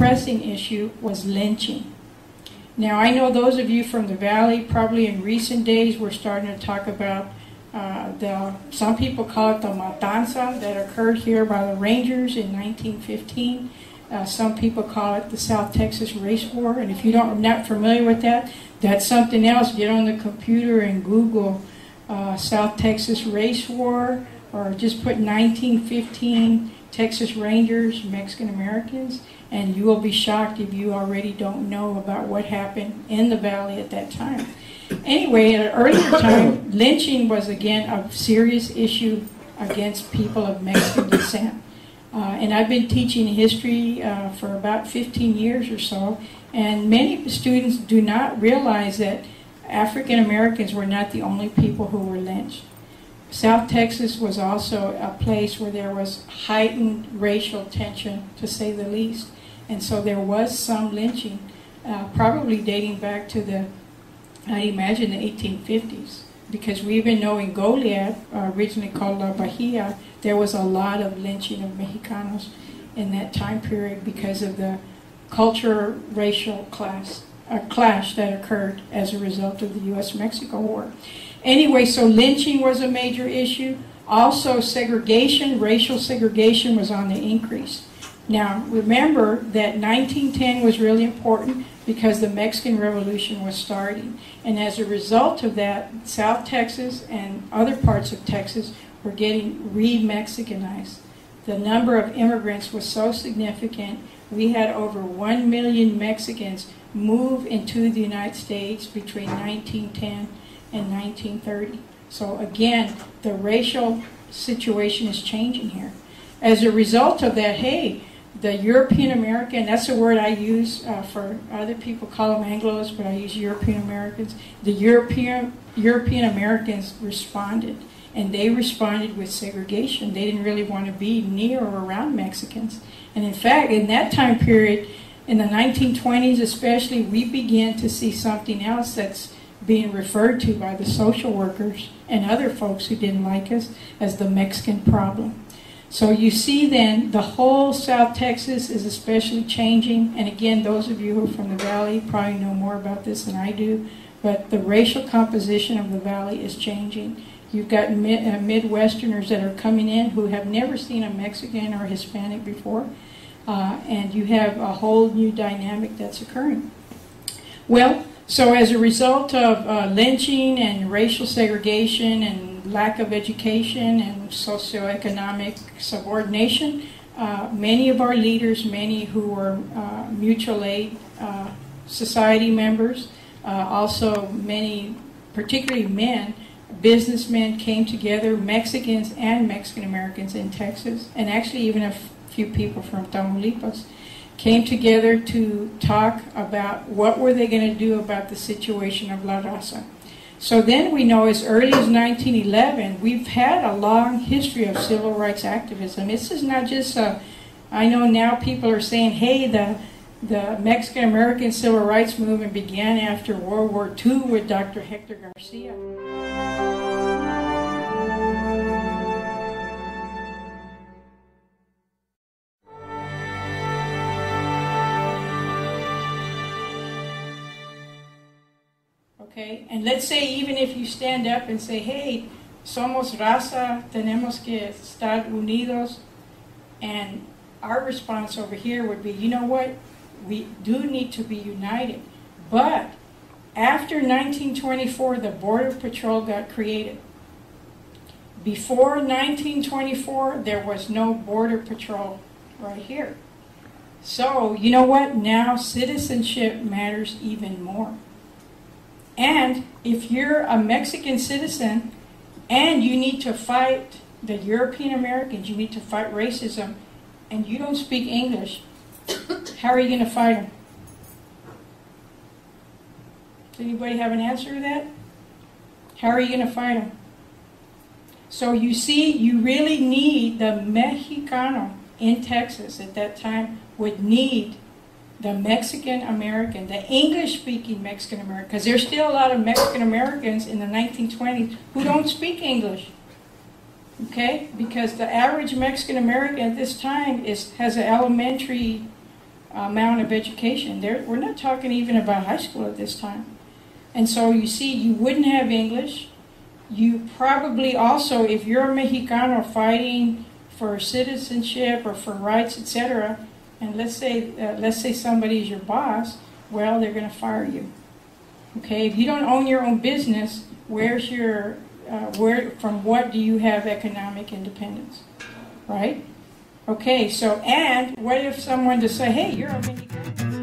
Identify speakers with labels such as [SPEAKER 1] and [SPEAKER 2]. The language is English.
[SPEAKER 1] pressing issue was lynching. Now, I know those of you from the Valley, probably in recent days, we're starting to talk about some people call it the matanza that occurred here by the Rangers in 1915. Some people call it the South Texas Race War. And if you're not familiar with that, that's something else. Get on the computer and Google South Texas Race War, or just put 1915 Texas Rangers, Mexican Americans, and you will be shocked if you already don't know about what happened in the Valley at that time. Anyway, at an earlier time, lynching was again a serious issue against people of Mexican descent. And I've been teaching history for about 15 years or so, and many students do not realize that African Americans were not the only people who were lynched. South Texas was also a place where there was heightened racial tension, to say the least. And so there was some lynching, probably dating back to the, I imagine, the 1850s. Because we even know in Goliad, originally called La Bahia, there was a lot of lynching of Mexicanos in that time period because of the culture-racial clash that occurred as a result of the U.S.-Mexico War. Anyway, so lynching was a major issue. Also, segregation, racial segregation was on the increase. Now, remember that 1910 was really important because the Mexican Revolution was starting. And as a result of that, South Texas and other parts of Texas were getting re-Mexicanized. The number of immigrants was so significant, we had over 1 million Mexicans move into the United States between 1910 and 1930. So again, the racial situation is changing here. As a result of that, hey, the European American, that's a word I use for other people call them Anglos, but I use European Americans. The European Americans responded, and they responded with segregation. They didn't really want to be near or around Mexicans. And in fact, in that time period, in the 1920s especially, we began to see something else that's being referred to by the social workers and other folks who didn't like us as the Mexican problem. So you see then the whole South Texas is especially changing. And again, those of you who are from the Valley probably know more about this than I do. But the racial composition of the Valley is changing. You've got Midwesterners that are coming in who have never seen a Mexican or Hispanic before. And you have a whole new dynamic that's occurring. Well, so as a result of lynching and racial segregation and lack of education and socioeconomic subordination, many of our leaders, many who were mutual aid society members, also many, particularly men, businessmen came together, Mexicans and Mexican Americans in Texas, and actually even a few people from Tamaulipas, came together to talk about what were they going to do about the situation of La Raza. So then we know as early as 1911, we've had a long history of civil rights activism. This is not just I know now people are saying, hey, the Mexican-American civil rights movement began after World War II with Dr. Hector Garcia. Okay, and let's say even if you stand up and say, hey, somos raza, tenemos que estar unidos, and our response over here would be, you know what, we do need to be united. But after 1924, the Border Patrol got created. Before 1924, there was no Border Patrol right here. So, you know what, now citizenship matters even more. And if you're a Mexican citizen and you need to fight the European Americans, you need to fight racism, and you don't speak English, how are you going to fight them? Does anybody have an answer to that? How are you going to fight them? So you see, you really need the Mexicano in Texas at that time would need the Mexican American, the English-speaking Mexican American, because there's still a lot of Mexican Americans in the 1920s who don't speak English. Okay, because the average Mexican American at this time has an elementary amount of education. We're not talking even about high school at this time. And so you see, you wouldn't have English. You probably also, if you're a Mexicano fighting for citizenship or for rights, etc., and let's say somebody's your boss, well, they're going to fire you. Okay, if you don't own your own business, where's your from what do you have economic independence, right? Okay, so and what if someone to say, hey, you're a Mexicano?